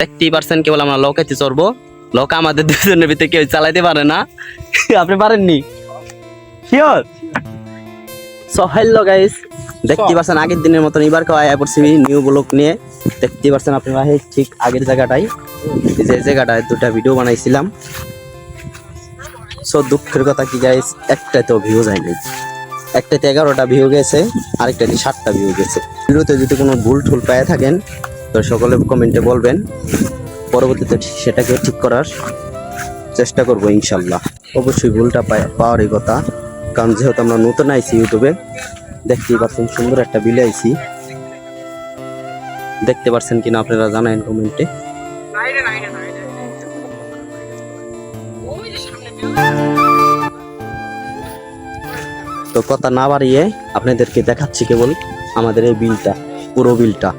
দেখতেই পারছেন কেবল আমরা লৌকাতে চড়বো। লৌকা আমাদের দুজনের ভিতরে কেউ চালাইতে পারে না। আপনি পারেননি? শিওর? সো হ্যালো গাইস, দেখতে পাচ্ছেন আগের দিনের মতন এবার কেউ আয়া পড়ছি নিউ ব্লগ নিয়ে। দেখতে পাচ্ছেন আপনারা ঠিক আগের জায়গাটাই, যে জায়গাটায় দুটা ভিডিও বানাইছিলাম। সো দুঃখের কথা কি গাইস, একটাতেও ভিউ যায়নি। একটাতে 11টা ভিউ গেছে, আরেকটাতে 7টা ভিউ গেছে। ভিডিওতে যদি কোনো ভুল ঠুল পেয়ে থাকেন তো সকলে কমেন্টে বলবেন, পরবর্তীতে সেটাকে ঠিক করার চেষ্টা করবো ইনশাল্লাহ। অবশ্যই ভুলটা পাওয়ারই কথা, কারণ যেহেতু আমরা নতুন আইছি ইউটিউবে। দেখতেই পাচ্ছেন সুন্দর একটা বিলে আইছি, দেখতে পাচ্ছেন কিনা আপনারা জানান কমেন্টে। তো কথা না বাড়িয়ে আপনাদেরকে দেখাচ্ছি কেবল আমাদের এই বিলটা, পুরো বিলটা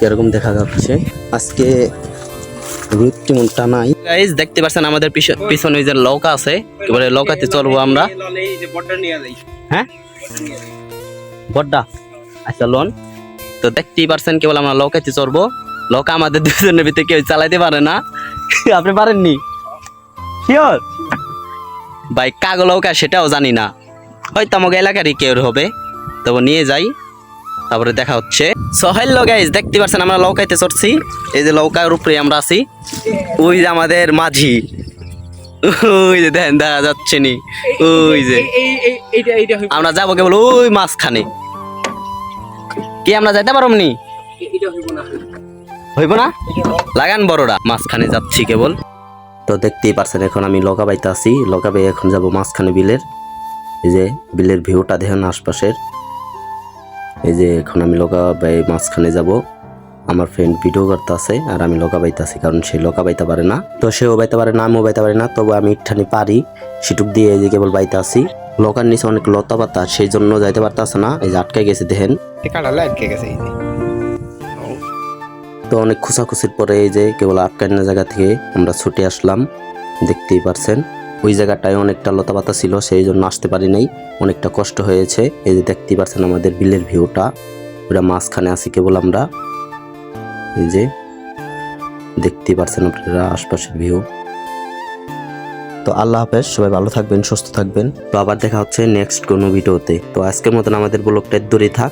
কিরকম দেখা যাচ্ছে। আজকে রোদ তেমনটা নাই গাইস, দেখতে পাচ্ছেন আমাদের পিছনে যে লৌকা আছে, এবারে লৌকাতে চলবো আমরা। হ্যাঁ বড়টা, আচ্ছা লোন। তো দেখতেই পাচ্ছেন কেবল আমরা লৌকাতে চড়বো। লৌকা আমাদের দুজনের ভিতরে কেউ চালাইতে পারে না। আপনি পারেননি? শিওর? ভাই কাগো লৌকা সেটাও জানি না, হয়তো আমাকে এলাকারই কেউ হবে। তবে নিয়ে যাই, তারপরে দেখা হচ্ছে। সো হ্যালো গাইস, দেখতে পাচ্ছেন আমরা লৌকাইতে চড়ছি। এই যে লৌকার উপরে আমরা আছি, ওই যে আমাদের মাঝি, ওই যে দেখেন দেখা যাচ্ছে নি, ওই যে আমরা যাবো কেবল ওই মাঝখানে। কি আমরা যাইতে পারব নি? হইব না, লাগান বড়রা, মাঝখানে যাচ্ছি কেবল। তো দেখতেই পারছেন এখন আমি লৌকা বাইতে আছি। লৌকা বাই এখন যাবো মাঝখানে বিলের। এই যে বিলের ভিউটা দেখেন আশপাশের। এই যে এখন আমি লৌকা বাই মাঝখানে যাব। আমার ফ্রেন্ড ভিডিও করতে আছে আর আমি লৌকা বাইতে আছি, কারণ সে লৌকা বাইতে পারে না। তো সেও বাইতে পারে না, আমিও বাইতে পারি না, তবু আমি একটুখানি পারি, সেটুক দিয়ে এই যে কেবল বাইতে আছি। লৌকার নিচে অনেক লতা পাতা, সেই জন্য যাইতে পারতেছে না, এই যে আটকে গেছে দেখেন। তো অনেক খোঁচাখুচির পরে এই যে কেবল আটকানোর জায়গা থেকে আমরা ছুটে আসলাম। দেখতেই পারছেন ওই জায়গাটায় অনেকটা লতা পাতা ছিল, সেই জন্য আসতে পারি নাই, অনেকটা কষ্ট হয়েছে। এই যে দেখতেই পারছেন আমাদের বিলের ভিউটা, ওটা মাঝখানে আছি কেবল আমরা। এই যে দেখতেই পারছেন আপনারা আশপাশের ভিউ। তো আল্লাহ হাফেজ, সবাই ভালো থাকবেন, সুস্থ থাকবেন। তো আবার দেখা হচ্ছে নেক্সট কোনো ভিডিওতে। তো আজকের মতন আমাদের ব্লগটা দূরে থাক।